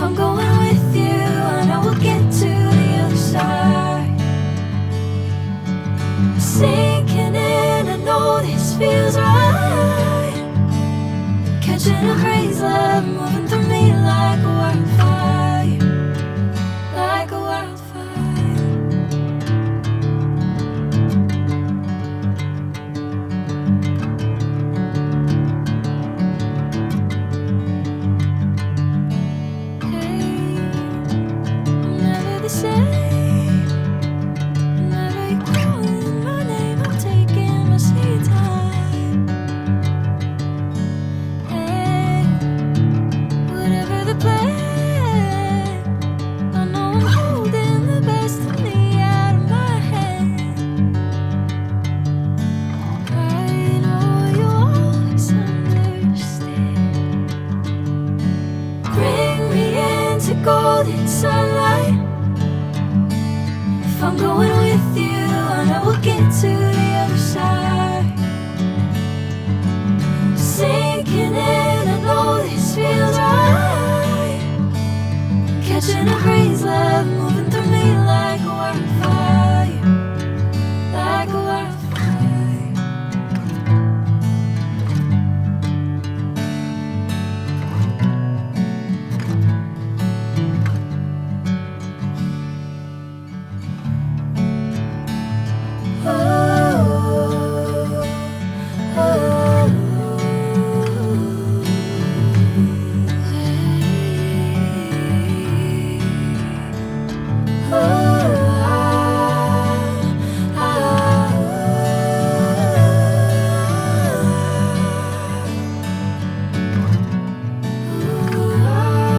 I'm going with you, I know we'll get to the other side. Sinking in, I know this feels right. Catching a crazy love moving through me like a wildfire, like a wildfire. Hey, I'm never the same. Whenever you're calling my name, I'm taking my sweet time. Hey, whatever the plan, I know I'm holding the best of me out of my hand. I know you'll always understand. Bring me into golden sunlight. If I'm going with you, I know we'll get to the other side. Sinking in, I know this feels right.